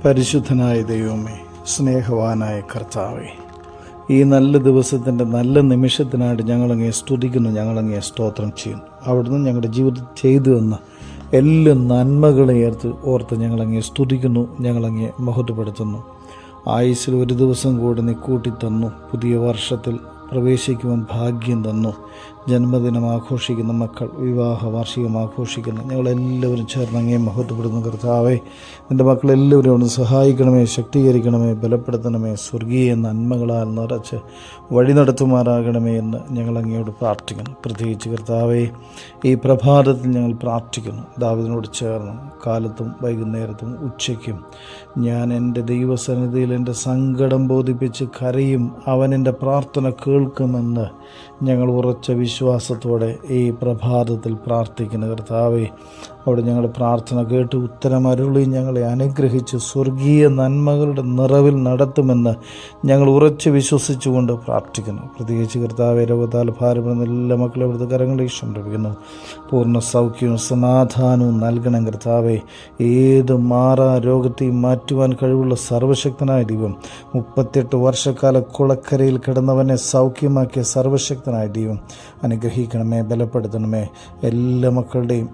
പരിശുദ്ധനായ ദൈവമേ, സ്നേഹവാനായ കർത്താവേ, ഈ നല്ല ദിവസത്തിൻ്റെ നല്ല നിമിഷത്തിനായിട്ട് ഞങ്ങളങ്ങേ സ്തുതിക്കുന്നു, ഞങ്ങളങ്ങേ സ്തോത്രം ചെയ്യുന്നു. അവിടുന്ന് ഞങ്ങളുടെ ജീവിതത്തിൽ ചെയ്തു തന്ന എല്ലാ നന്മകളെ ഓർത്ത് ഞങ്ങളങ്ങേ സ്തുതിക്കുന്നു, ഞങ്ങളങ്ങേ മഹത്വപ്പെടുത്തുന്നു. ആയുസ്സിൽ ഒരു ദിവസം കൂടി നീ കൂട്ടിത്തന്നു, പുതിയ വർഷത്തിൽ പ്രവേശിക്കുവാൻ ഭാഗ്യം തന്നു. ജന്മദിനം ആഘോഷിക്കുന്ന മക്കൾ, വിവാഹ വാർഷികം ആഘോഷിക്കുന്ന ഞങ്ങളെല്ലാവരും ചേർന്ന് അങ്ങേ മഹത്വപ്പെടുന്നു. കർത്താവേ, എൻ്റെ മക്കളെല്ലാവരും ഒന്ന് സഹായിക്കണമേ, ശക്തീകരിക്കണമേ, ബലപ്പെടുത്തണമേ, സ്വർഗീയ നന്മകളാൽ നിറച്ച് വഴി നടത്തുമാറാകണമേ എന്ന് ഞങ്ങൾ അങ്ങയോട് പ്രാർത്ഥിക്കുന്നു. പ്രത്യേകിച്ച് കർത്താവേ, ഈ പ്രഭാതത്തിൽ ഞങ്ങൾ പ്രാർത്ഥിക്കുന്നു. ദാവീദിനോട് ചേർന്ന് കാലത്തും വൈകുന്നേരത്തും ഉച്ചയ്ക്കും ഞാൻ എൻ്റെ ദൈവസന്നിധിയിൽ എൻ്റെ സങ്കടം ബോധിപ്പിച്ച് കരയും, അവൻ എൻ്റെ പ്രാർത്ഥന കേൾക്കുമെന്ന് ഞങ്ങൾ ഉറച്ച വിശ്വാസത്തോടെ ഈ പ്രഭാതത്തിൽ പ്രാർത്ഥിക്കുന്ന കർത്താവേ, അവിടെ ഞങ്ങളുടെ പ്രാർത്ഥന കേട്ട് ഉത്തരമരുളി ഞങ്ങളെ അനുഗ്രഹിച്ച് സ്വർഗീയ നന്മകളുടെ നിറവിൽ നടത്തുമെന്ന് ഞങ്ങൾ ഉറച്ച് വിശ്വസിച്ചുകൊണ്ട് പ്രാർത്ഥിക്കുന്നു. പ്രത്യേകിച്ച് കർത്താവേ, രോഗത്താൽ ഭാരപ്പെടുന്ന എല്ലാ മക്കളെ അവിടുത്തെ കരങ്ങളിൽ സമർപ്പിക്കുന്നു. പൂർണ്ണ സൗഖ്യവും സമാധാനവും നൽകണം കർത്താവേ. ഏത് മാറാ രോഗത്തെയും മാറ്റുവാൻ കഴിവുള്ള സർവശക്തനായ ദൈവം, 38 വർഷക്കാല കുളക്കരയിൽ കിടന്നവനെ സൗഖ്യമാക്കിയ സർവശക്തനായ ദൈവം അനുഗ്രഹിക്കണമേ, ബലപ്പെടുത്തണമേ. എല്ലാ മക്കളുടെയും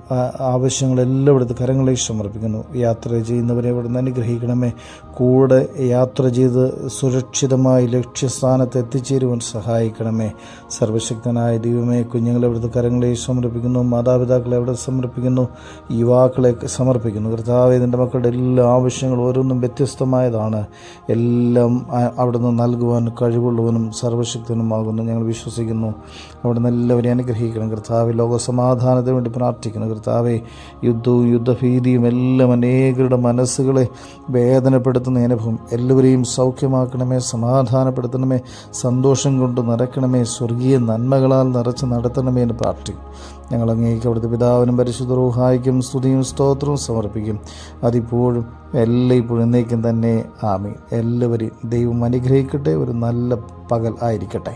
ആവശ്യങ്ങളെല്ലാം ഇവിടുത്തെ കരങ്ങളിൽ സമർപ്പിക്കുന്നു. യാത്ര ചെയ്യുന്നവരെ ഇവിടുന്ന് അനുഗ്രഹിക്കണമേ. കൂടെ യാത്ര ചെയ്ത് സുരക്ഷിതമായി ലക്ഷ്യസ്ഥാനത്ത് എത്തിച്ചേരുവാൻ സഹായിക്കണമേ. സർവശക്തനായ ദൈവമേ, കുഞ്ഞുങ്ങളെ ഇവിടുത്തെ കരങ്ങളിൽ സമർപ്പിക്കുന്നു, മാതാപിതാക്കളെ അവിടെ സമർപ്പിക്കുന്നു, യുവാക്കളെ സമർപ്പിക്കുന്നു. കർത്താവേ, നിൻ്റെ മക്കളുടെ എല്ലാ ആവശ്യങ്ങളും ഓരോന്നും വ്യത്യസ്തമായതാണ്. എല്ലാം അവിടുന്ന് നൽകുവാൻ കഴിവുള്ളവനും സർവശക്തനുമാകുന്നു ഞങ്ങൾ വിശ്വസിക്കുന്നു. അവിടുന്ന് എല്ലാവരെയും അനുഗ്രഹിക്കണം കർത്താവേ. ലോകസമാധാനത്തിന് വേണ്ടി പ്രാർത്ഥിക്കുന്നു കർത്താവേ. യുദ്ധവും യുദ്ധഭീതിയും എല്ലാം അനേകരുടെ മനസ്സുകളെ വേദനപ്പെടുത്തുന്ന അനുഭവം എല്ലാവരെയും സൗഖ്യമാക്കണമേ, സമാധാനപ്പെടുത്തണമേ, സന്തോഷം കൊണ്ട് നിറയ്ക്കണമേ, സ്വർഗീയ നന്മകളാൽ നിറച്ച് നടത്തണമേ എന്ന് പ്രാർത്ഥിക്കും. ഞങ്ങൾ അങ്ങേക്ക് അവിടുത്തെ പിതാവിനും പരിശുദ്ധ റൂഹായിക്കും സ്തുതിയും സ്തോത്രവും സമർപ്പിക്കും, അതിപ്പോഴും എല്ലായ്പ്പോഴും എന്നേക്കും തന്നെ. ആമീൻ. എല്ലാവരെയും ദൈവം അനുഗ്രഹിക്കട്ടെ. ഒരു നല്ല പകൽ ആയിരിക്കട്ടെ.